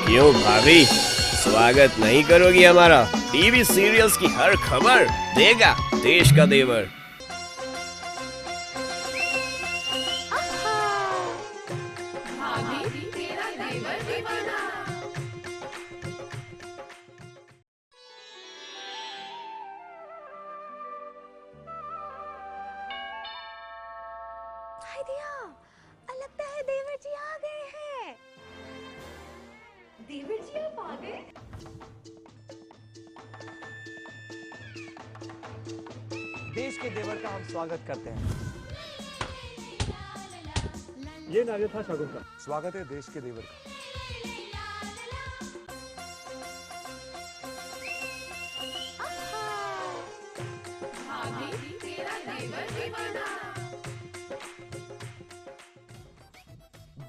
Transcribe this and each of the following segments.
क्यों भाभी, स्वागत नहीं करोगी हमारा? टीवी सीरियल्स की हर खबर देगा देश का देवर। लगता है देवर जी आ गए हैं। देवर जी आप आ गए? देश के देवर का हम स्वागत करते हैं। ये नारियल था शगुन का। स्वागत है देश के देवर का।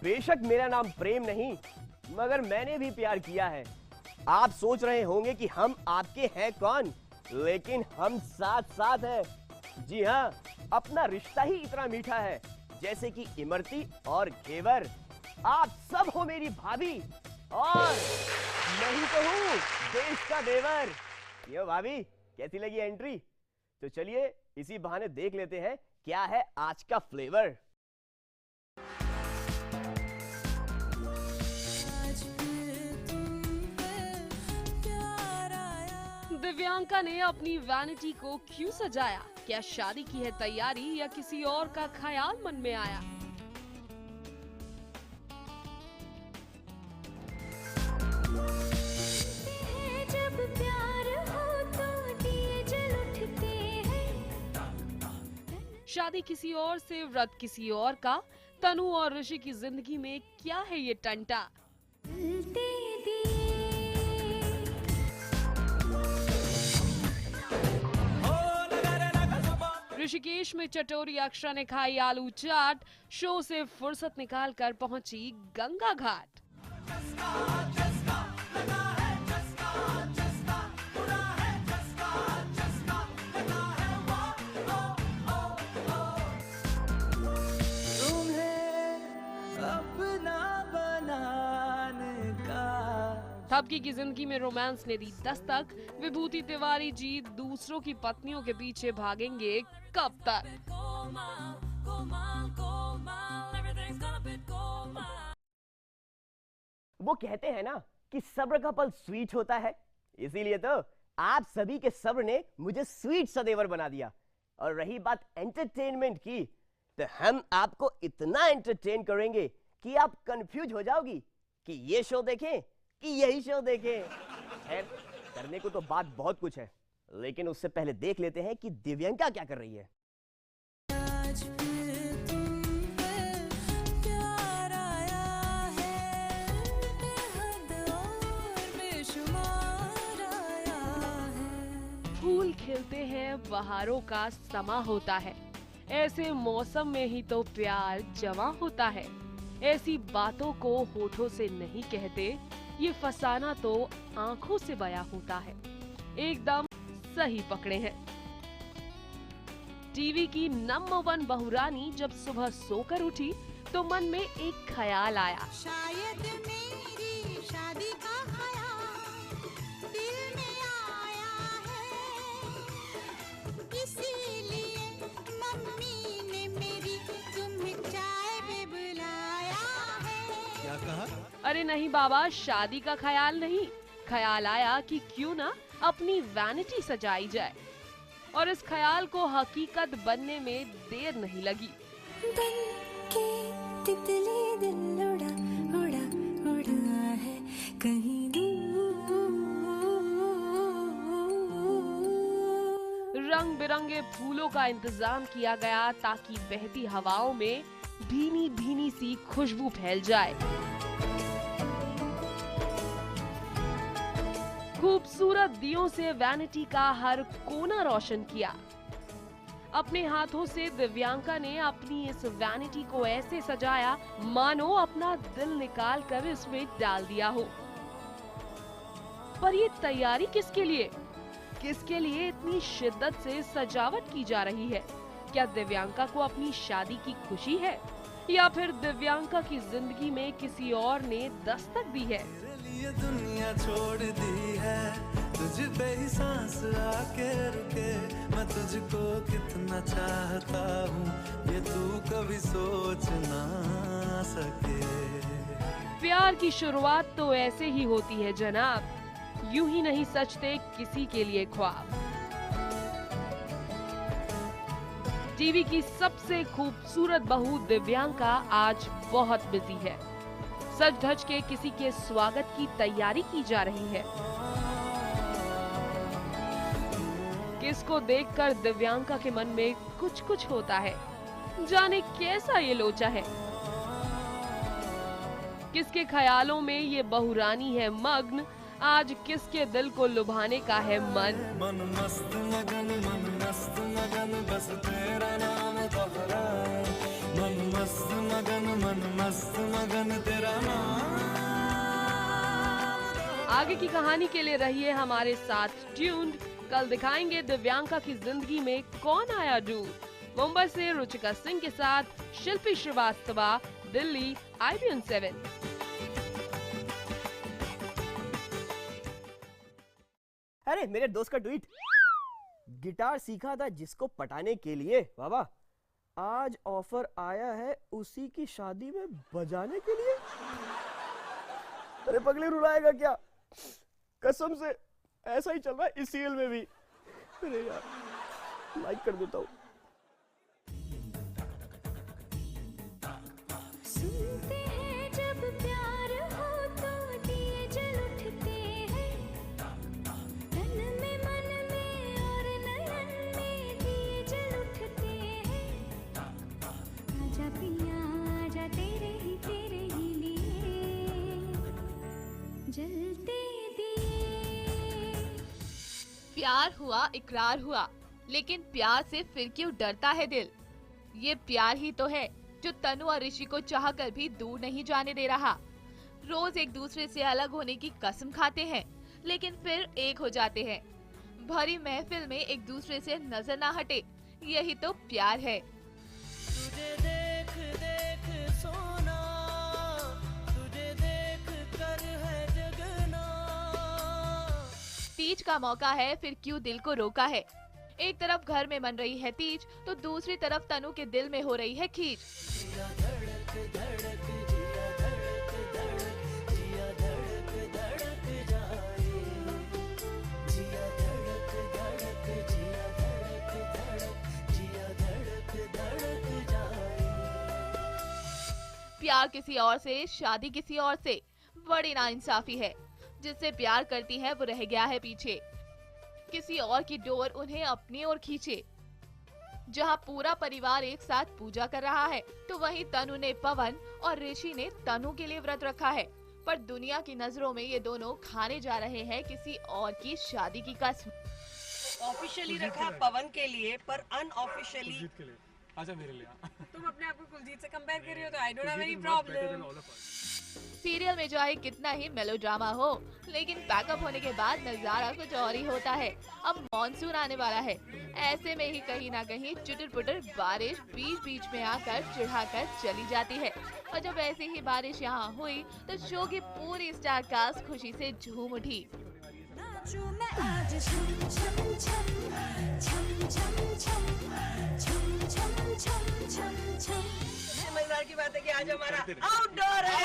बेशक मेरा नाम प्रेम नहीं, मगर मैंने भी प्यार किया है। आप सोच रहे होंगे कि हम आपके हैं कौन, लेकिन हम साथ साथ हैं। जी हाँ, अपना रिश्ता ही इतना मीठा है जैसे कि इमरती और घेवर। आप सब हो मेरी भाभी और मैं ही तो हूँ देश का देवर। क्यों भाभी, कैसी लगी एंट्री? तो चलिए इसी बहाने देख लेते हैं क्या है आज का फ्लेवर। दिव्यांका ने अपनी वैनिटी को क्यों सजाया? क्या शादी की है तैयारी या किसी और का ख्याल मन में आया? जब प्यार हो तो दिए जल उठते हैं। शादी किसी और से, व्रत किसी और का। तनु और ऋषि की जिंदगी में क्या है ये टंटा? ऋषिकेश में चटोरी अक्षरा ने खाई आलू चाट। शो से फुर्सत निकालकर पहुंची गंगा घाट। थपकी की जिंदगी में रोमांस ने दी दस्तक। विभूति तिवारी जी दूसरों की पत्नियों के पीछे भागेंगे कब तक? वो कहते हैं ना कि सब्र का फल स्वीट होता है, इसीलिए तो आप सभी के सब्र ने मुझे स्वीट सा देवर बना दिया। और रही बात एंटरटेनमेंट की, तो हम आपको इतना एंटरटेन करेंगे कि आप कंफ्यूज हो जाओगी कि ये शो देखें कि यही शो देखें। खैर, करने को तो बात बहुत कुछ है, लेकिन उससे पहले देख लेते हैं कि दिव्यांका क्या कर रही है। फूल खिलते हैं, बहारों का समा होता है। ऐसे मौसम में ही तो प्यार जमा होता है। ऐसी बातों को होठों से नहीं कहते, ये फसाना तो आंखों से बयां होता है। एकदम सही पकड़े हैं। टीवी की नंबर 1 बहुरानी जब सुबह सोकर उठी तो मन में एक ख्याल आया। शायद मेरी शादी का ख्याल दिल में आया है, इसीलिए मम्मी ने मेरी तुम्हें चाय पे बुलाया है। क्या कहा? अरे नहीं बाबा, शादी का ख्याल नहीं। ख्याल आया कि क्यों ना अपनी वैनिटी सजाई जाए, और इस ख्याल को हकीकत बनने में देर नहीं लगी। बन के तितली दिल उड़ा उड़ा उड़ा है कहीं दूर। रंग बिरंगे फूलों का इंतजाम किया गया ताकि बहती हवाओं में भीनी भीनी सी खुशबू फैल जाए। खूबसूरत दियों से वैनिटी का हर कोना रोशन किया। अपने हाथों से दिव्यांका ने अपनी इस वैनिटी को ऐसे सजाया मानो अपना दिल निकाल कर इसमें डाल दिया हो। पर ये तैयारी किसके लिए? किसके लिए इतनी शिद्दत से सजावट की जा रही है? क्या दिव्यांका को अपनी शादी की खुशी है या फिर दिव्यांका की जिंदगी में किसी और ने दस्तक दी है? ये दुनिया छोड़ दी है, तुझ पे ही सांस आके रुके, मैं तुझको कितना चाहता हूँ, ये तू कभी सोच ना सके। प्यार की शुरुआत तो ऐसे ही होती है जनाब, यूं ही नहीं सचते किसी के लिए ख्वाब। टीवी की सबसे खूबसूरत बहू दिव्यांका आज बहुत बिजी है। सज धज के किसी के स्वागत की तैयारी की जा रही है। किसको देखकर दिव्यांका के मन में कुछ कुछ होता है, जाने कैसा ये लोचा है। किसके ख्यालों में ये बहुरानी है मग्न, आज किसके दिल को लुभाने का है मन। मन मस्त मगन बस तेरा नाम दोहराए, मन मस्त मगन तेरा नाम। आगे की कहानी के लिए रहिए हमारे साथ ट्यून्ड। कल दिखाएंगे दिव्यांका की जिंदगी में कौन आया डूब। मुंबई से रुचिका सिंह के साथ शिल्पी श्रीवास्तवा, दिल्ली IBN 7। अरे मेरे दोस्त का ट्वीट, गिटार सीखा था जिसको पटाने के लिए, बाबा आज ऑफर आया है उसी की शादी में बजाने के लिए। अरे पगली रुलाएगा क्या, कसम से ऐसा ही चल रहा है इस सीरियल में भी। अरे यार लाइक कर देता हूँ। सुनते हैं जब प्यार हो तो दिए जल उठते हैं, तन में मन में और नयन में दिए जल उठते हैं। आजा पिया आजा तेरे ही लिए जलते दिए। प्यार हुआ इकरार हुआ, लेकिन प्यार से फिर क्यों डरता है दिल। ये प्यार ही तो है जो तनु और ऋषि को चाहकर भी दूर नहीं जाने दे रहा। रोज एक दूसरे से अलग होने की कसम खाते हैं, लेकिन फिर एक हो जाते हैं। भरी महफिल में एक दूसरे से नजर ना हटे, यही तो प्यार है। तुझे देख देख सोना, तुझे देख कर है जगना। तीज का मौका है, फिर क्यों दिल को रोका है। एक तरफ घर में मन रही है तीज, तो दूसरी तरफ तनु के दिल में हो रही है खींच। प्यार किसी और से, शादी किसी और से, बड़ी नाइंसाफी है। जिससे प्यार करती है वो रह गया है पीछे, किसी और की डोर उन्हें अपनी ओर खींचे। जहां पूरा परिवार एक साथ पूजा कर रहा है, तो वहीं तनु ने पवन और ऋषि ने तनु के लिए व्रत रखा है। पर दुनिया की नजरों में ये दोनों खाने जा रहे हैं किसी और की शादी की कसम। ऑफिशियली रखा पवन के लिए, पर अनऑफिशियली कुलजीत के लिए। आजा मेरे लिए। तुम अपने आप को कुलजीत से कंपेयर कर रही हो, तो I don't have any problem. Serial में चाहे कितना ही मेलोड्रामा हो, लेकिन पैकअप होने के बाद नजारा कुछ और ही होता है। अब मॉनसून आने वाला है, ऐसे में ही कहीं ना कहीं चुटर पुटर बारिश बीच बीच में आकर चिढ़ाकर चली जाती है। और जब ऐसी ही बारिश यहाँ हुई, तो शो की पूरी स्टार कास्ट खुशी से झूम उठी। नाचूं मैं आज छम छम छम छम छम छम छम छम छम छम छम। मजेदार की बात है कि आज हमारा आउटडोर है।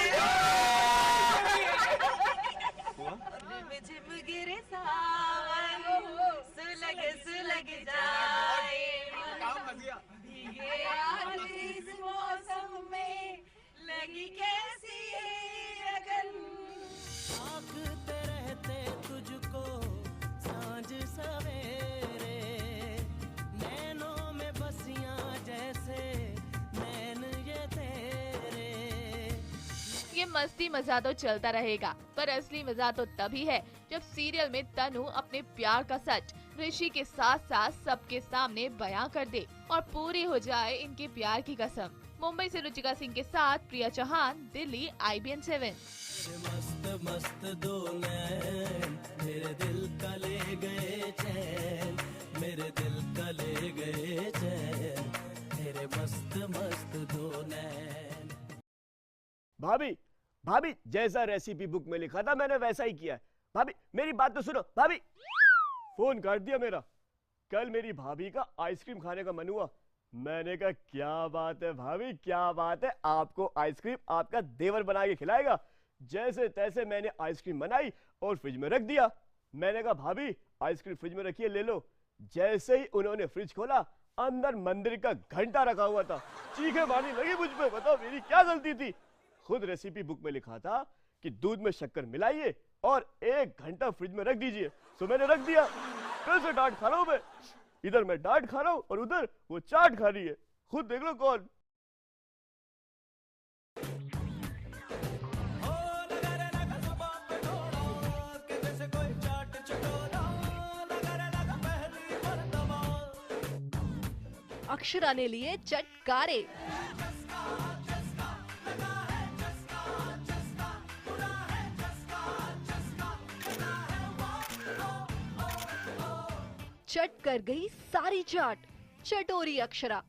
झिम गिरे सावन, सुलग जाए, भीगे आज इस मौसम में, लगी कैसी लगन। ताकते रहते तुझको सांझ सवेरे, नैनों में बसियां जैसे नैन ये तेरे। ये मस्ती मजा तो चलता रहेगा, पर असली मजा तो तभी है जब सीरियल में तनु अपने प्यार का सच ऋषि के साथ साथ सबके सामने बयां कर दे और पूरी हो जाए इनके प्यार की कसम। मुंबई से रुचिका सिंह के साथ प्रिया चौहान, दिल्ली IBN 7। मस्त मस्त दो नैन, मेरे दिल का ले गए चैन, मेरे दिल का ले गए चैन, मेरे मस्त मस्त दो नैन। भाभी भाभी, जैसा रेसिपी बुक में लिखा था मैंने वैसा ही किया है। भाभी मेरी बात तो सुनो। भाभी, फोन काट दिया मेरा। कल मेरी भाभी का आइसक्रीम खाने का मन हुआ। मैंने कहा क्या बात है भाभी, क्या बात है, आपको आइसक्रीम आपका देवर बना के खिलाएगा। जैसे तैसे मैंने आइसक्रीम बनाई और फ्रिज में रख दिया। मैंने कहा भाभी आइसक्रीम फ्रिज में रखिए, ले लो। जैसे ही उन्होंने फ्रिज खोला, अंदर मंदिर का घंटा रखा हुआ था। चीखें मारने लगी मुझ पे। बताओ मेरी क्या गलती थी? खुद रेसिपी बुक में लिखा था कि दूध में शक्कर मिलाइए और 1 घंटा फ्रिज में रख दीजिए। सो मैंने रख दिया। फिर से डांट खा रहा हूं मैं। इधर मैं डांट खा रहा हूं और उधर वो चाट खा रही है। खुद देख लो कौन। अक्षरा ने लिए चटकारे। चट कर गई सारी चाट, चटोरी अक्षरा।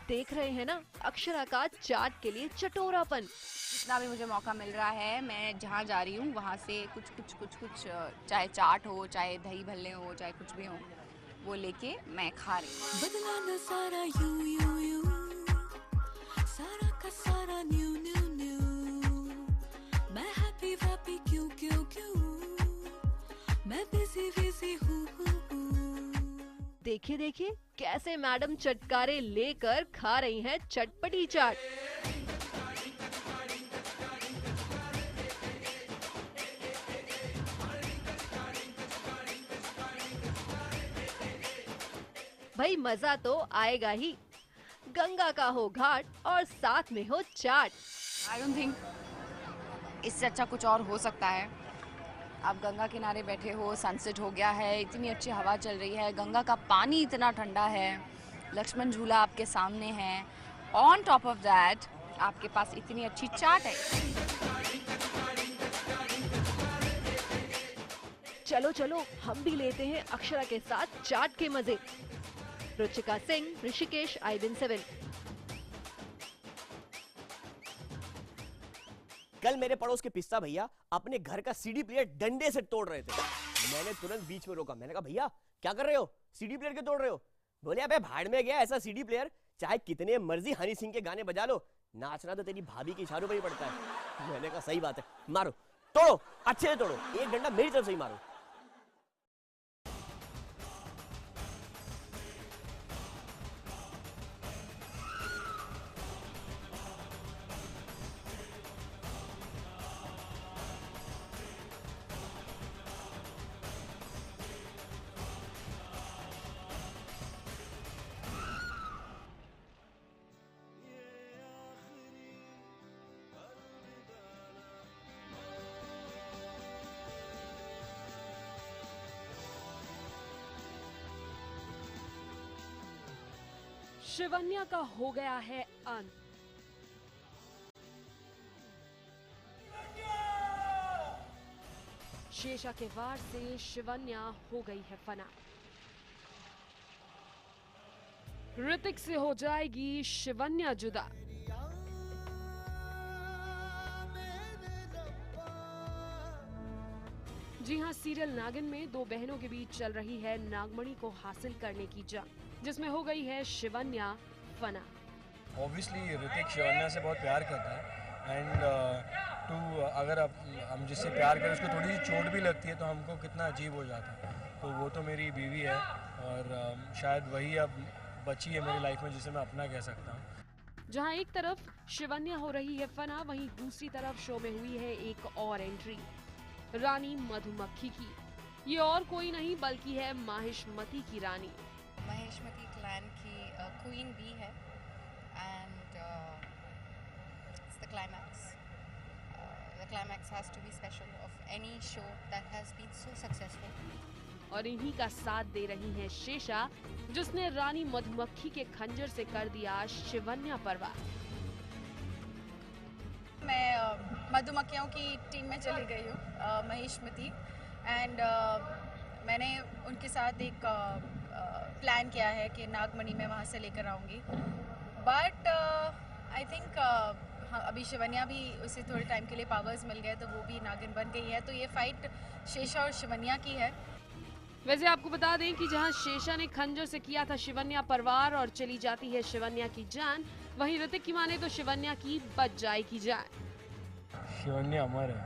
देख रहे हैं ना अक्षरा का चाट के लिए चटोरापन। जितना भी मुझे मौका मिल रहा है, मैं जहाँ जा रही हूँ वहाँ से कुछ चाहे चाट हो, चाहे दही भल्ले हो, चाहे कुछ भी हो, वो लेके मैं खा रही हूँ। बदला न सारा यूं यूं यूं, सारा का सारा न्यू न्यू न्यू। मैं हैप्पी वैप्पी क्यों क्यों क्यों, मैं बिजी बिजी हूँ। देखिए देखिए कैसे मैडम चटकारे लेकर खा रही हैं चटपटी चाट। भाई मजा तो आएगा ही। गंगा का हो घाट और साथ में हो चाट। आई डोंट थिंक इससे अच्छा कुछ और हो सकता है। आप गंगा किनारे बैठे हो, सनसेट हो गया है, इतनी अच्छी हवा चल रही है, गंगा का पानी इतना ठंडा है, लक्ष्मण झूला आपके सामने है, ऑन टॉप ऑफ दैट आपके पास इतनी अच्छी चाट है। चलो चलो हम भी लेते हैं अक्षरा के साथ चाट के मजे। रुचिका सिंह, ऋषिकेश, IBN7। कल मेरे पड़ोस के पिस्ता भैया अपने घर का सीडी प्लेयर डंडे से तोड़ रहे थे। मैंने तुरंत बीच में रोका। मैंने कहा भैया क्या कर रहे हो, सीडी प्लेयर क्यों तोड़ रहे हो? बोले अबे भाड़ में गया ऐसा सीडी प्लेयर, चाहे कितने मर्जी हनी सिंह के गाने बजा लो, नाचना तो तेरी भाभी के इशारों पर ही पड़ता है। मैंने कहा सही बात है, मारो, तोड़ो, अच्छे से तोड़ो, एक डंडा मेरी तरफ से ही मारो। शिवन्या का हो गया है अंत। शेषा के वार से शिवन्या हो गई है फना। ऋतिक से हो जाएगी शिवन्या जुदा। जी हां, सीरियल नागिन में 2 बहनों के बीच चल रही है नागमणि को हासिल करने की जंग, जिसमें हो गई है शिवन्या फना। ऑब्वियसली ऋतिक शिवन्या से बहुत प्यार करता है एंड अगर हम जिससे प्यार करें उसको थोड़ी सी चोट भी लगती है तो हमको कितना अजीब हो जाता है। तो वो तो मेरी बीवी है और शायद वही अब बची है मेरी लाइफ में जिसे मैं अपना कह सकता हूँ। जहां एक तरफ शिवन्या हो रही है फना, वहीं दूसरी तरफ शो में हुई है एक और एंट्री, रानी मधुमक्खी की। ये और कोई नहीं बल्कि है माहिष्मती की रानी। माहिष्मती क्लैन की क्वीन भी है and it's the climax. The climax has to be special of any show that has been so successful. और इन्हीं का साथ दे रही है शेषा, जिसने रानी मधुमक्खी के खंजर से कर दिया शिवन्या परवार। मैं मधुमक्खियों की टीम में चली गई हूँ, महिष्मती, एंड मैंने उनके साथ एक प्लान किया है कि नागमणि मैं वहाँ से लेकर आऊँगी, बट आई थिंक अभी शिवन्या भी उसे थोड़े टाइम के लिए पावर्स मिल गए तो वो भी नागिन बन गई है, तो ये फाइट शेषा और शिवन्या की है। वैसे आपको बता दें कि जहां शेषा ने खंजर से किया था शिवन्या परवार और चली जाती है शिवन्या की जान, वहीं ऋतिक की माने तो शिवन्या की बच जाएगी जान। शिवन्या अमर है,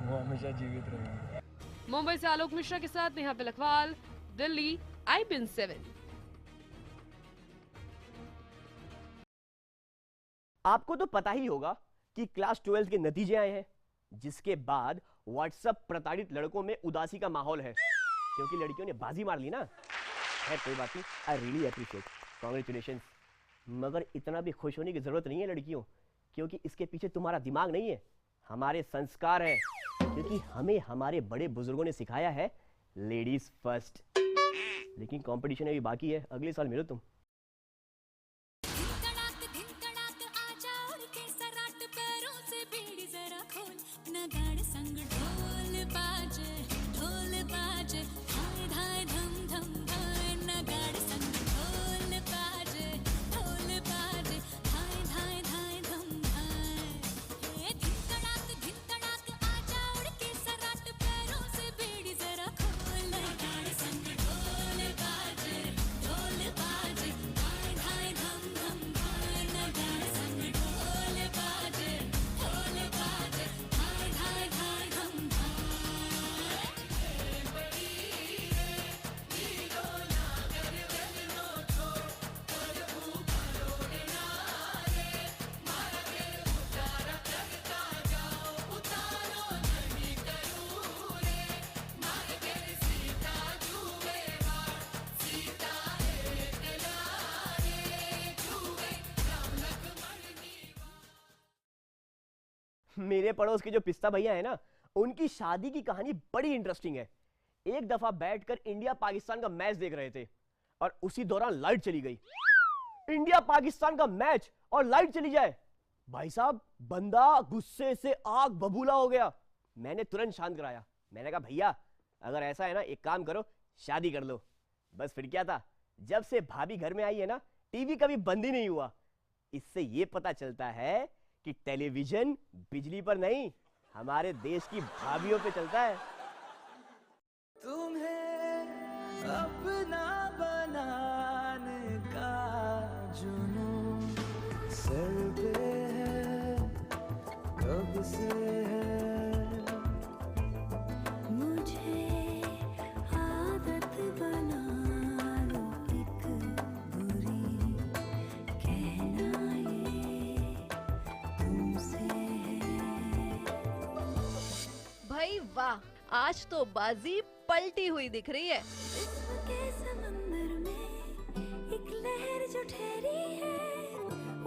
वो हमेशा जीवित रहेगी। मुंबई से आलोक मिश्रा के साथ नेहा तिलकवाल, दिल्ली, IBN 7। आपको तो पता ही होगा कि क्लास 12 के नतीजे आए हैं, जिसके बाद व्हाट्सएप प्रताड़ित लड़कों में उदासी का माहौल है, क्योंकि लड़कियों ने बाजी मार ली ना। है कोई बात नहीं, आई रियली अप्रिशिएट, कांग्रेचुलेशंस। मगर इतना भी खुश होने की जरूरत नहीं है लड़कियों, क्योंकि इसके पीछे तुम्हारा दिमाग नहीं है, हमारे संस्कार है। क्योंकि हमें हमारे बड़े बुजुर्गों ने सिखाया है लेडीज फर्स्ट। लेकिन कंपटीशन अभी बाकी है, अगले साल मिलो तुम। मेरे पड़ोस के जो पिस्ता भैया है ना, उनकी शादी की कहानी बड़ी इंटरेस्टिंग है। एक दफा बैठकर इंडिया पाकिस्तान का मैच देख रहे थे और उसी दौरान लाइट चली गई। इंडिया पाकिस्तान का मैच और लाइट चली जाए, भाई साहब बंदा गुस्से से आग बबूला हो गया। मैंने तुरंत शांत कराया। मैंने कहा भैया अगर ऐसा है ना, एक काम करो, शादी कर लो। बस फिर क्या था, जब से भाभी घर में आई है ना, टीवी कभी बंद ही नहीं हुआ। इससे ये पता चलता है कि टेलीविजन बिजली पर नहीं, हमारे देश की भाभीयों पे चलता है। तुम्हें अपना बनाने का जुनून सर पे है, कब से है। मुझे आदत बना लो एक बुरी, कहना ये तुमसे है। भाई वाह, आज तो बाजी पलटी हुई दिख रही है। के समंदर में एक लहर जो ठहरी है,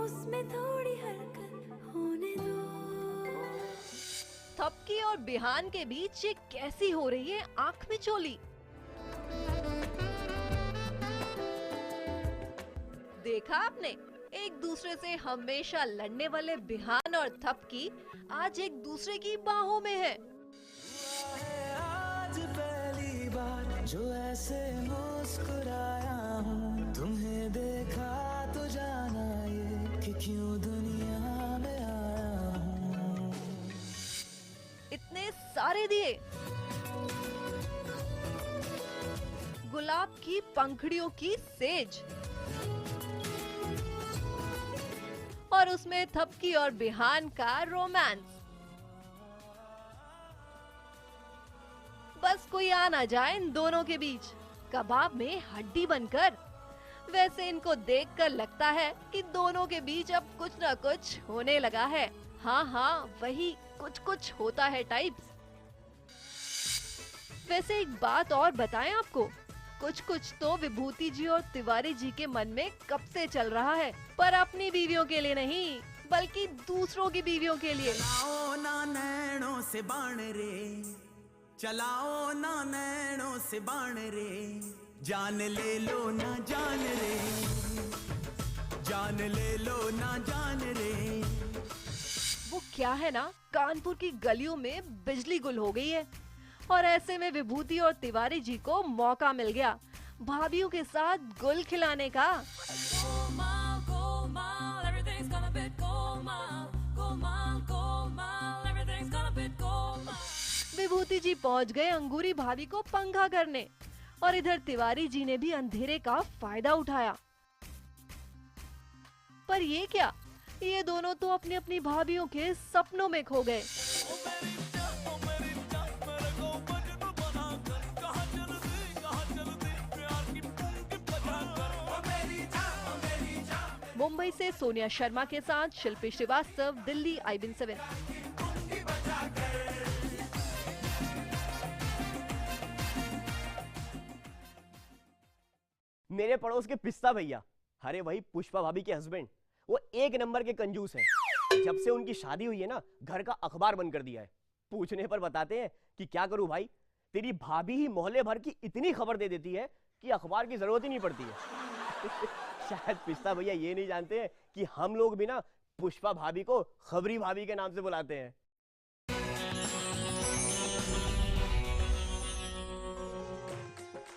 उसमें थोड़ी हरकत होने दो। थपकी और बिहान के बीच ये कैसी हो रही है आंख में चोली। देखा आपने, एक दूसरे से हमेशा लड़ने वाले बिहान और थपकी आज एक दूसरे की बाहों में है। आज पहली बार जो ऐसे मुस्कुराया हूँ, तुम्हें देखा तो जाना ये कि क्यों दुनिया में आया हूँ। इतने सारे दिए, गुलाब की पंखड़ियों की सेज, और उसमें थपकी और बिहान का रोमांस। बस कोई आ ना जाए इन दोनों के बीच, कबाब में हड्डी बनकर। वैसे इनको देखकर लगता है कि दोनों के बीच अब कुछ ना कुछ होने लगा है। हाँ, वही कुछ कुछ होता है टाइप्स। वैसे एक बात और बताएं आपको, कुछ कुछ तो विभूति जी और तिवारी जी के मन में कब से चल रहा है, पर अपनी बीवियों के लिए नहीं, बल्कि दूसरों की बीवियों के लिए। चलाओ ना नैनों से बाण रे, चलाओ ना नैनों से बाण रे, जान ले लो ना जान रे, जान ले लो ना जान रे। वो क्या है ना, कानपुर की गलियों में बिजली गुल हो गई है। और ऐसे में विभूति और तिवारी जी को मौका मिल गया भाभीयों के साथ गुल खिलाने का। विभूति जी पहुंच गए अंगूरी भाभी को पंखा करने और इधर तिवारी जी ने भी अंधेरे का फायदा उठाया। पर ये क्या, ये दोनों तो अपनी अपनी भाभीयों के सपनों में खो गए। मुंबई से सोनिया शर्मा के साथ शिल्पी श्रीवास्तव, दिल्ली IBN7। मेरे पड़ोस के पिस्ता भैया, अरे वही पुष्पा भाभी के हस्बैंड, वो एक नंबर के कंजूस हैं। जब से उनकी शादी हुई है ना, घर का अखबार बंद कर दिया है। पूछने पर बताते हैं कि क्या करूं भाई, तेरी भाभी ही मोहल्ले भर की इतनी खबर दे देती है कि अखबार की जरूरत ही नहीं पड़ती है। शायद पिस्ता भैया ये नहीं जानते हैं कि हम लोग भी ना पुष्पा भाभी को खबरी भाभी के नाम से बुलाते हैं।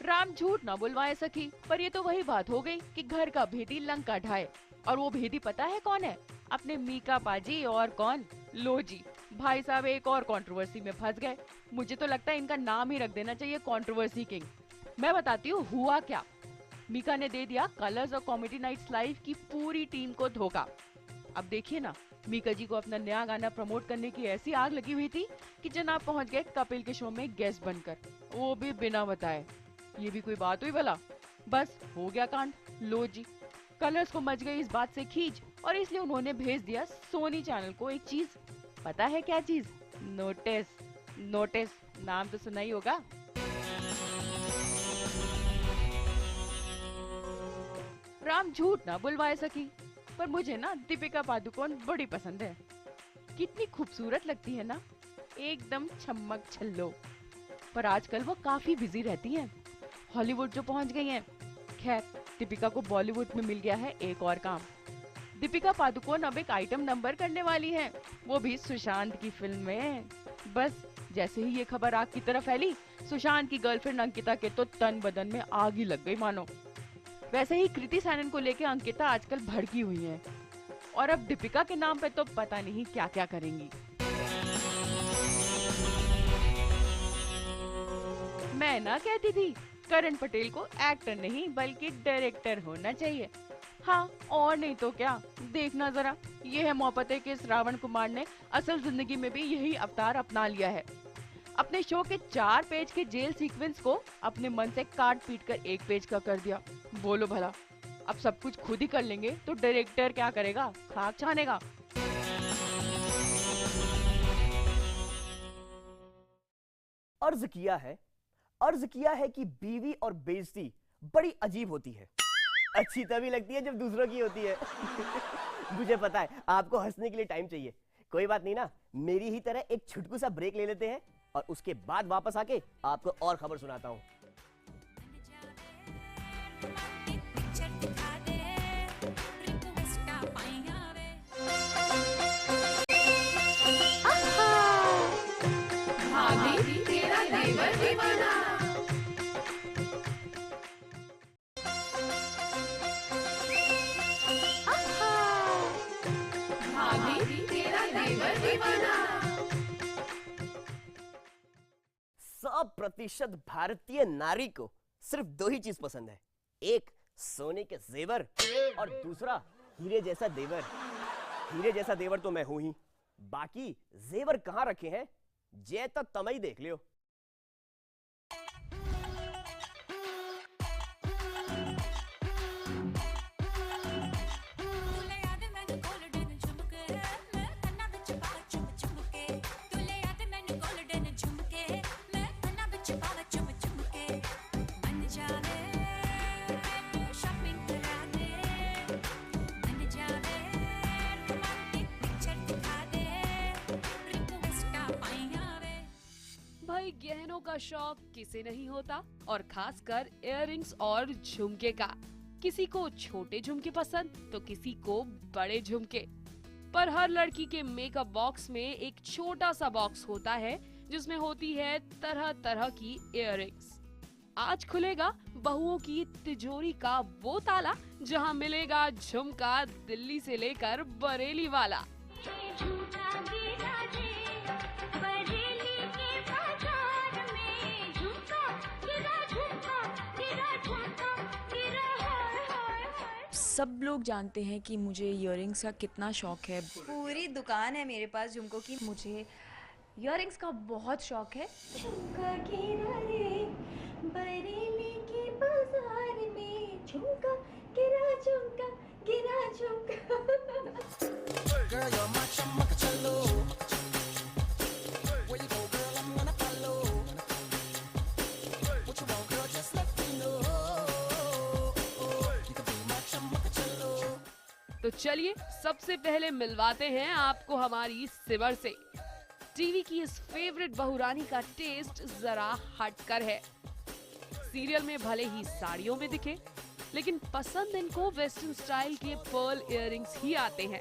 राम झूठ ना बुलवाए सखी, पर ये तो वही बात हो गई कि घर का भेदी लंका ढाए। और वो भेदी पता है कौन है? अपने मीका पाजी और कौन, लो जी भाई साहब एक और कंट्रोवर्सी में फंस गए। मुझे तो लगता है इनका नाम ही रख देना चाहिए कंट्रोवर्सी किंग। मैं बताती हूँ हुआ क्या। मीका ने दे दिया कलर्स और कॉमेडी नाइट्स लाइव की पूरी टीम को धोखा। अब देखिए ना, मीका जी को अपना नया गाना प्रमोट करने की ऐसी आग लगी हुई थी कि जनाब पहुंच गए कपिल के शो में गेस्ट बनकर, वो भी बिना बताए। ये भी कोई बात हुई भला? बस हो गया कांड। लो जी, कलर्स को मच गई इस बात से खींच और इसलिए उन्होंने भेज दिया सोनी चैनल को एक चीज। पता है क्या चीज? नोटिस। नोटिस नाम तो सुना ही होगा। राम झूठ ना बुलवाए सकी, पर मुझे ना दीपिका पादुकोण बड़ी पसंद है। कितनी खूबसूरत लगती है ना, एकदम छम्मक छल्लो। पर आजकल वो काफी बिजी रहती हैं, हॉलीवुड जो पहुंच गई हैं। खैर, दीपिका को बॉलीवुड में मिल गया है एक और काम। दीपिका पादुकोण अब एक आइटम नंबर करने वाली हैं, वो भी सुशांत की फिल्म में। बस जैसे ही ये खबर आग की तरह फैली, सुशांत की गर्लफ्रेंड अंकिता के तो तन बदन में आग ही लग गई मानो। वैसे ही कृति सैनन को लेकर अंकिता आजकल भड़की हुई है और अब दीपिका के नाम पे तो पता नहीं क्या क्या करेंगी। मैं ना कहती थी करण पटेल को एक्टर नहीं बल्कि डायरेक्टर होना चाहिए। हाँ और नहीं तो क्या, देखना जरा, ये है मोहब्बतें कि श्रावण कुमार ने असल जिंदगी में भी यही अवतार अपना लिया है। अपने शो के 4 पेज के जेल सीक्वेंस को अपने मन से काट पीट कर 1 पेज का कर दिया। बोलो भला, अब सब कुछ खुद ही कर लेंगे तो डायरेक्टर क्या करेगा? खाक छानेगा। अर्ज किया है कि बीवी और बेइज्जती बड़ी अजीब होती है। अच्छी तभी लगती है जब दूसरों की होती है। मुझे पता है आपको हंसने के लिए टाइम चाहिए, कोई बात नहीं ना, मेरी ही तरह एक छुटकू सा ब्रेक ले लेते हैं और उसके बाद वापस आके आपको और खबर सुनाता हूँ। भाभी तेरा देवर दीवाना। भाभी तेरा देवर दीवाना। 100% भारतीय नारी को सिर्फ 2 ही चीज पसंद है, एक सोने के जेवर और दूसरा हीरे जैसा देवर। हीरे जैसा देवर तो मैं हूं ही, बाकी जेवर कहां रखे हैं जे तो तमई देख लियो। भाई गहनों का शौक किसे नहीं होता, और खासकर इयररिंग्स और झुमके का। किसी को छोटे झुमके पसंद तो किसी को बड़े झुमके। पर हर लड़की के मेकअप बॉक्स में एक छोटा सा बॉक्स होता है जिसमें होती है तरह तरह की इयररिंग्स। आज खुलेगा बहुओं की तिजोरी का वो ताला जहां मिलेगा झुमका दिल्ली से लेकर बरेली वाला। सब लोग जानते हैं कि मुझे इयररिंग्स का कितना शौक है। पूरी दुकान है मेरे पास झुमकों की। मुझे इयररिंग्स का बहुत शौक है। झुमका गिरा रे बरेली के बाजार में, झुमका गिरा झुमका गिरा झुमका। Girl, you're my chumma chalo. Where you go, girl, I'm gonna follow. What you want, girl, just let me know. You can be my chumma chalo. तो चलिए सबसे पहले मिलवाते हैं आपको हमारी सिमर से। टीवी की इस फेवरेट बहुरानी का टेस्ट जरा हटकर है। सीरियल में भले ही साड़ियों में दिखे, लेकिन पसंद इनको वेस्टर्न स्टाइल के पर्ल इयररिंग्स ही आते हैं।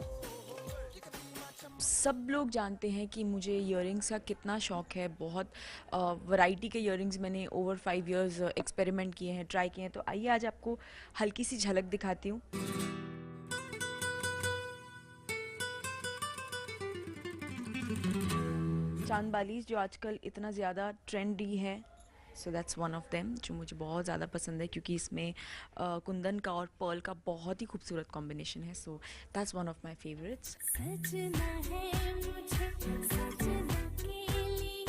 सब लोग जानते हैं कि मुझे इयररिंग्स का कितना शौक है। बहुत वैरायटी के इयररिंग्स मैंने ओवर 5 इयर्स एक्सपेरिमेंट किए हैं, ट्राई किए हैं। तो आइए आज आपको हल्की सी झलक दिखाती हूँ। चांद बालीज जो आजकल इतना ज़्यादा ट्रेंडी है, so that's one of them जो मुझे बहुत ज़्यादा पसंद है, क्योंकि इसमें कुंदन का और पर्ल का बहुत ही खूबसूरत कॉम्बिनेशन है। So that's one of my favourites. सजना है मुझे सजना के लिए,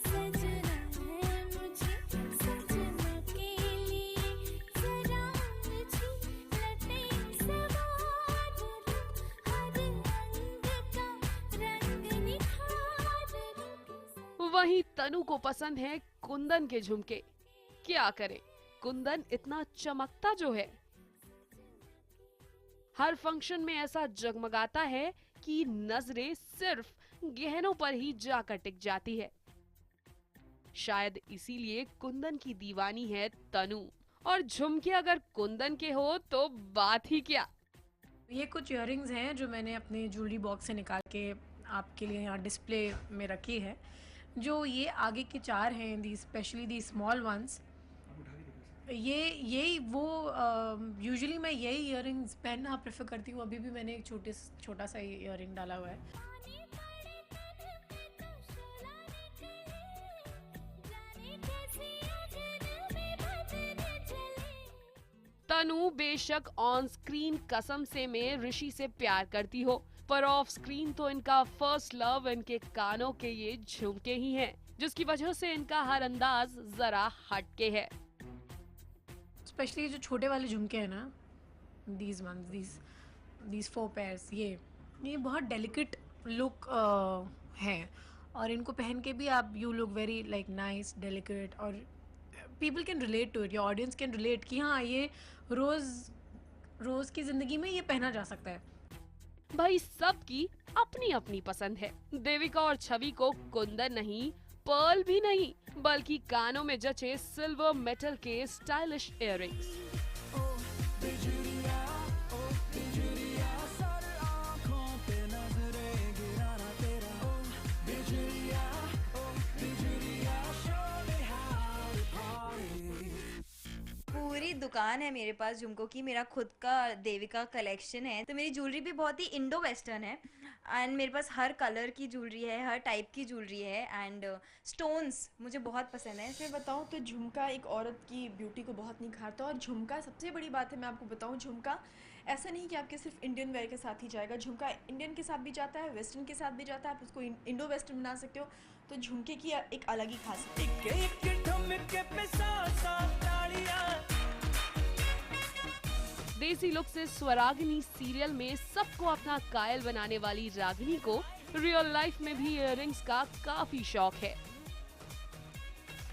सजना है मुझे सजना के लिए, जरा मुझे लटे सवार लो, हर रंग का रंग निखार लो। वहीं तनु को पसंद है कुंदन के झुमके। क्या करे, कुंदन इतना चमकता जो है, हर फंक्शन में ऐसा जगमगाता है कि नजरें सिर्फ गहनों पर ही जाकर टिक जाती है। शायद इसीलिए कुंदन की दीवानी है तनु, और झुमके अगर कुंदन के हो तो बात ही क्या। ये कुछ इयररिंग्स हैं जो मैंने अपने ज्वेलरी बॉक्स से निकाल के आपके लिए यहाँ डिस्प्ले में रखी है। जो ये आगे के 4 हैं, दी स्पेशली दी स्मॉल वंस, यही वो यूजुअली मैं यही इयररिंग्स पहनना प्रेफर करती हूँ। अभी भी मैंने एक छोटा सा इयररिंग डाला हुआ है। तनु बेशक ऑन स्क्रीन कसम से में ऋषि से प्यार करती हो, पर ऑफ स्क्रीन तो इनका फर्स्ट लव इनके कानों के ये झुमके ही हैं, जिसकी वजह से इनका हर अंदाज जरा हटके है। स्पेशली जो छोटे वाले झुमके हैं ना, these 4 pairs, ये बहुत डेलिकेट लुक है, और इनको पहन के भी आप you look very like nice, delicate, और people can relate to it, your audience can relate कि हाँ ये रोज की जिंदगी में ये पहना जा सकता है। भाई सबकी अपनी अपनी पसंद है। देविका और छवि को कुंदन नहीं, पर्ल भी नहीं, बल्कि कानों में जचे सिल्वर मेटल के स्टाइलिश इयररिंग्स। पूरी दुकान है मेरे पास झुमकों की। मेरा खुद का देविका कलेक्शन है। तो मेरी ज्वेलरी भी बहुत ही इंडो वेस्टर्न है, एंड मेरे पास हर कलर की ज्वेलरी है, हर टाइप की ज्वेलरी है, एंड स्टोन्स मुझे बहुत पसंद है। मैं बताऊं तो झुमका एक औरत की ब्यूटी को बहुत निखारता है, और झुमका सबसे बड़ी बात है, मैं आपको बताऊं, झुमका ऐसा नहीं कि आपके सिर्फ इंडियन वेयर के साथ ही जाएगा। झुमका इंडियन के साथ भी जाता है, वेस्टर्न के साथ भी जाता है, आप उसको इंडो वेस्टर्न बना सकते हो। तो झुमके की एक अलग ही खासियत है। देसी लुक से स्वरागिनी सीरियल में सबको अपना कायल बनाने वाली रागिनी को रियल लाइफ में भी इयररिंग्स का काफी शौक है।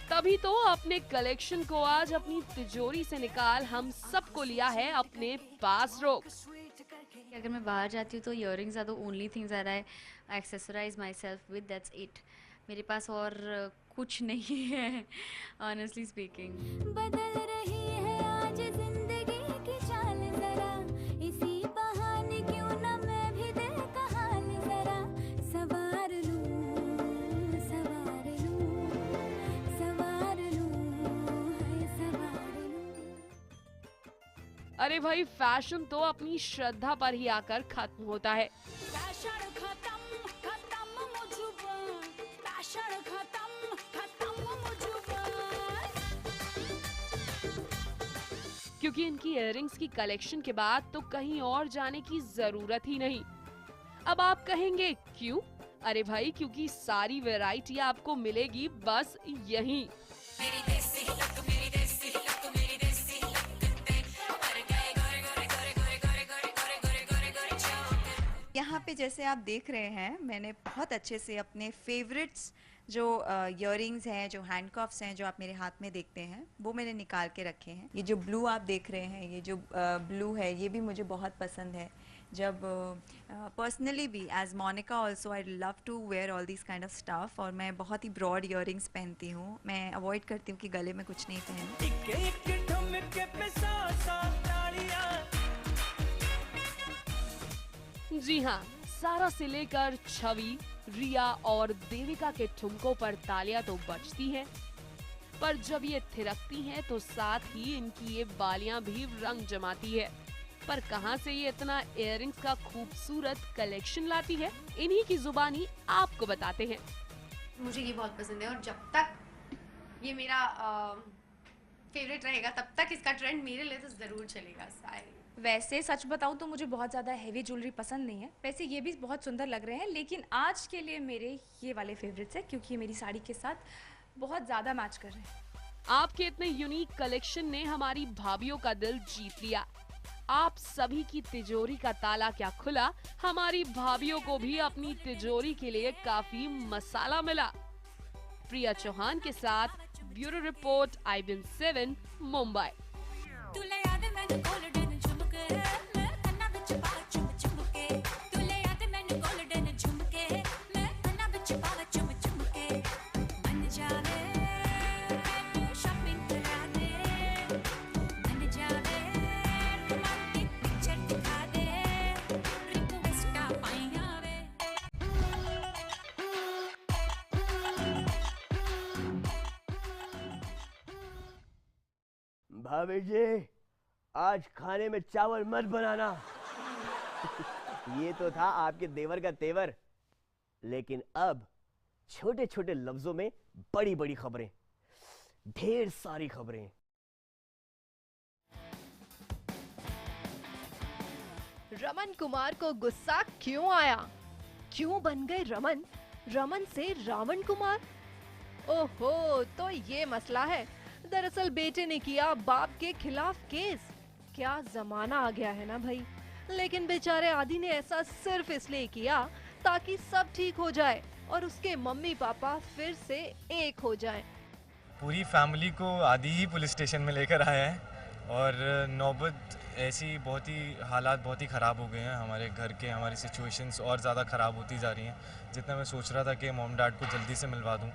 तभी तो अपने कलेक्शन को आज अपनी तिजोरी से निकाल हम सबको लिया है अपने पास रोक। अगर मैं बाहर जाती हूँ तो earrings are the only things that I accessorize myself with, that's it. मेरे पास और कुछ नहीं है, ऑनेस्टली स्पीकिंग। बदल रही है आज जिंदगी की चाल जरा, इसी बहाने क्यों ना मैं भी दिल का हाल जरा सवार लूं, सवार लूं। अरे भाई फैशन तो अपनी श्रद्धा पर ही आकर खत्म होता है। फैशन खत्म खत्म मुझुबान, फैशन खत्म खत्म मुझुबान। क्योंकि इनकी इयररिंग्स की कलेक्शन के बाद तो कहीं और जाने की जरूरत ही नहीं। अब आप कहेंगे क्यों? अरे भाई क्योंकि सारी वैरायटी आपको मिलेगी बस यहीं। यहाँ पे जैसे आप देख रहे हैं, मैंने बहुत अच्छे से अपने फेवरेट्स जो इयररिंग्स हैं, जो हैंडकफ्स हैं, जो आप मेरे हाथ में देखते हैं, वो मैंने निकाल के रखे हैं। ये जो ब्लू आप देख रहे हैं, ये जो ब्लू है, ये भी मुझे बहुत पसंद है। जब पर्सनली भी as Monica also I love to wear all this kind of stuff, और मैं बहुत ही ब्रॉड इयररिंग्स पहनती हूँ। मैं अवॉइड करती हूँ कि गले में कुछ नहीं पहनूं। जी हाँ, सारा से लेकर छवि, रिया और देविका के ठुमकों पर तालियां तो बजती हैं, पर जब ये थिरकती हैं तो साथ ही इनकी ये बालियां भी रंग जमाती है। पर कहाँ से ये इतना इयररिंग्स का खूबसूरत कलेक्शन लाती है, इन्हीं की जुबानी आपको बताते हैं। मुझे ये बहुत पसंद है और जब तक ये मेरा फेवरेट रहेगा तब तक इसका ट्रेंड मेरे लिए तो ज़रूर चलेगा। वैसे सच बताऊं तो मुझे बहुत ज़्यादा हैवी ज्वेलरी पसंद नहीं है। वैसे ये भी बहुत सुंदर लग रहे हैं, लेकिन आज के लिए मेरे ये वाले फेवरेट्स हैं क्योंकि ये मेरी साड़ी के साथ बहुत ज़्यादा मैच कर रहे हैं। आपके इतने यूनिक कलेक्शन ने हमारी भाभियों का दिल जीत लिया। आप सभी की तिजोरी का ताला क्या खुला, हमारी भाभियों को भी अपनी तिजोरी के लिए काफी मसाला मिला। प्रिया चौहान के साथ ब्यूरो रिपोर्ट IBN 7 मुंबई। भाभी जी, आज खाने में चावल मत बनाना। ये तो था आपके देवर का तेवर, लेकिन अब छोटे छोटे लफ्जों में बड़ी बड़ी खबरें, ढेर सारी खबरें। रमन कुमार को गुस्सा क्यों आया? क्यों बन गए रमन? रमन से रावण कुमार? ओहो, तो ये मसला है। दरअसल बेटे ने किया बाप के खिलाफ केस। क्या जमाना आ गया है ना भाई। लेकिन बेचारे आदि ने ऐसा सिर्फ इसलिए किया ताकि सब ठीक हो जाए और उसके मम्मी पापा फिर से एक हो जाएं। पूरी फैमिली को आदि ही पुलिस स्टेशन में लेकर आया है और नौबत ऐसी बहुत ही हालात बहुत ही ख़राब हो गए हैं हमारे घर के। हमारी सिचुएशंस और ज़्यादा ख़राब होती जा रही हैं। जितना मैं सोच रहा था कि मॉम डैड को जल्दी से मिलवा दूं,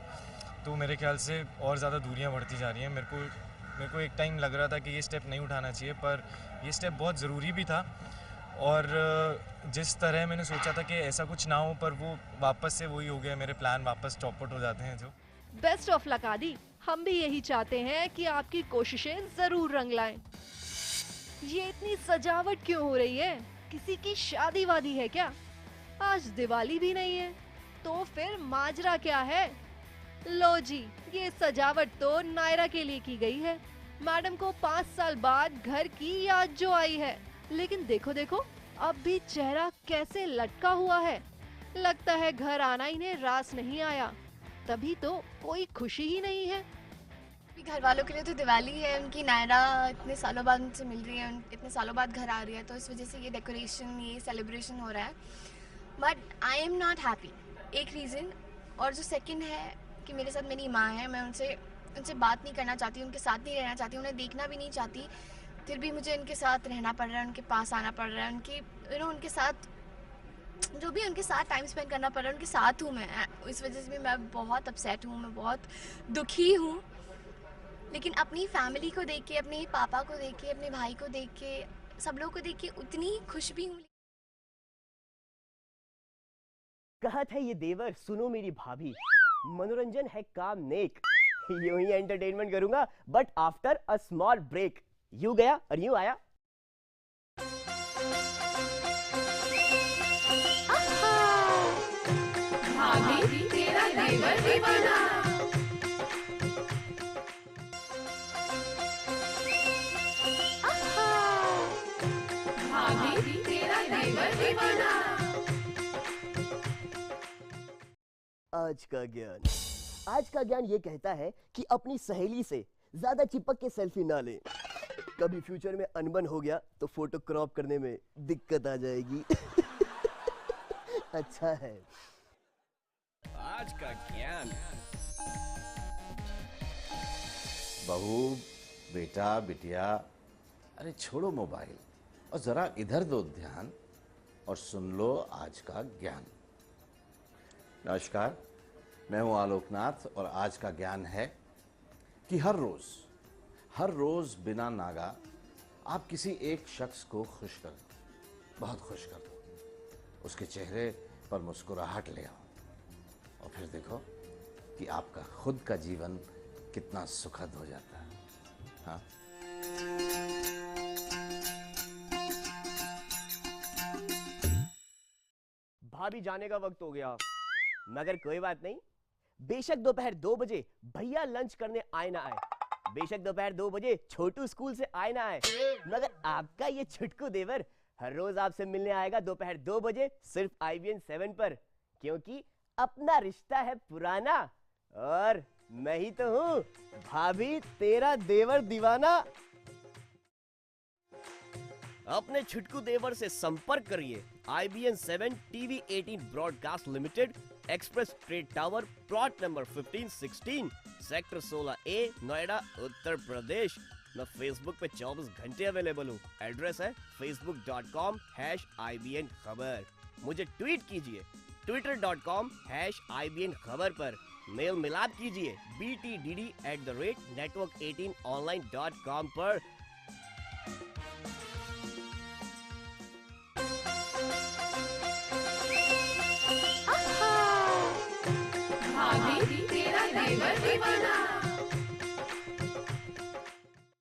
तो मेरे ख्याल से और ज़्यादा दूरियां बढ़ती जा रही हैं। मेरे को एक टाइम लग रहा था कि ये स्टेप नहीं उठाना चाहिए, पर ये स्टेप बहुत ज़रूरी भी था। और जिस तरह मैंने सोचा था कि ऐसा कुछ ना हो, पर वो वापस से वही हो गया। मेरे प्लान वापस चौपट हो जाते हैं। जो बेस्ट ऑफ लक आदि। हम भी यही चाहते हैं कि आपकी कोशिशें जरूर रंग लाएं। ये इतनी सजावट क्यों हो रही है? किसी की शादी वादी है क्या? आज दिवाली भी नहीं है, तो फिर माजरा क्या है? लो जी, ये सजावट तो नायरा के लिए की गई है। मैडम को 5 साल बाद घर की याद जो आई है, लेकिन देखो देखो अब भी चेहरा कैसे लटका हुआ है। लगता है घर आना इन्हें रास नहीं आया, तभी तो कोई खुशी ही नहीं है। घर वालों के लिए तो दिवाली है, उनकी नायरा इतने सालों बाद उनसे मिल रही है, इतने सालों बाद घर आ रही है, तो इस वजह से ये डेकोरेशन, ये सेलिब्रेशन हो रहा है। But I am not happy, एक रीज़न। और जो सेकंड है कि मेरे साथ मेरी माँ है, मैं उनसे बात नहीं करना चाहती, उनके साथ नहीं रहना चाहती, उन्हें देखना भी नहीं चाहती, फिर भी मुझे उनके साथ रहना पड़ रहा है, उनके पास आना पड़ रहा है, उनके साथ जो भी उनके साथ टाइम स्पेंड करना पड़ रहा है, उनके साथ हूँ मैं। इस वजह से भी मैं बहुत अपसेट हूँ, मैं बहुत दुखी हूँ। लेकिन अपनी फैमिली को देख के, अपने पापा को देख के, अपने भाई को देख के, सब लोगों को देख के उतनी खुश भी हूँ। कहा था ये देवर, सुनो मेरी भाभी, मनोरंजन है काम नेक। यूं ही एंटरटेनमेंट करूंगा, but after a small break. यूं गया और यूं आया। देवर दीवाना। भाभी तेरा देवर दीवाना। आज का ज्ञान ये कहता है कि अपनी सहेली से ज्यादा चिपक के सेल्फी ना ले। कभी फ्यूचर में अनबन हो गया तो फोटो क्रॉप करने में दिक्कत आ जाएगी। अच्छा है। आज का ज्ञान। बहू, बेटा, बिटिया, अरे छोड़ो मोबाइल और जरा इधर दो ध्यान और सुन लो आज का ज्ञान। नमस्कार, मैं हूं आलोकनाथ और आज का ज्ञान है कि हर रोज बिना नागा आप किसी एक शख्स को खुश कर दो, बहुत खुश कर दो। उसके चेहरे पर मुस्कुराहट ले आओ और फिर देखो कि आपका खुद का जीवन कितना सुखद हो जाता है। हाँ, भाभी जाने का वक्त हो गया, मगर कोई बात नहीं। बेशक दोपहर 2 बजे भैया लंच करने आए ना आए, बेशक दोपहर 2 बजे छोटू स्कूल से आए ना आए, मगर आपका ये छुटकू देवर हर रोज आपसे मिलने आएगा दोपहर 2 बजे सिर्फ IBN 7 पर, क्योंकि अपना रिश्ता है पुराना और मैं ही तो हूँ भाभी तेरा देवर दीवाना। अपने छुटकू देवर से संपर्क करिए। IBN 7 TV 18 broadcast limited, express trade tower, plot number 1516, sector 16A, Noida, Uttar Pradesh. मैं फेसबुक पे 24 घंटे अवेलेबल हूँ। एड्रेस है facebook.com/IBN खबर। मुझे ट्वीट कीजिए twitter.com/IBN खबर पर। मेल मिलाप कीजिए btdd@network18online.com पर। भाभी तेरा देवर दीवाना।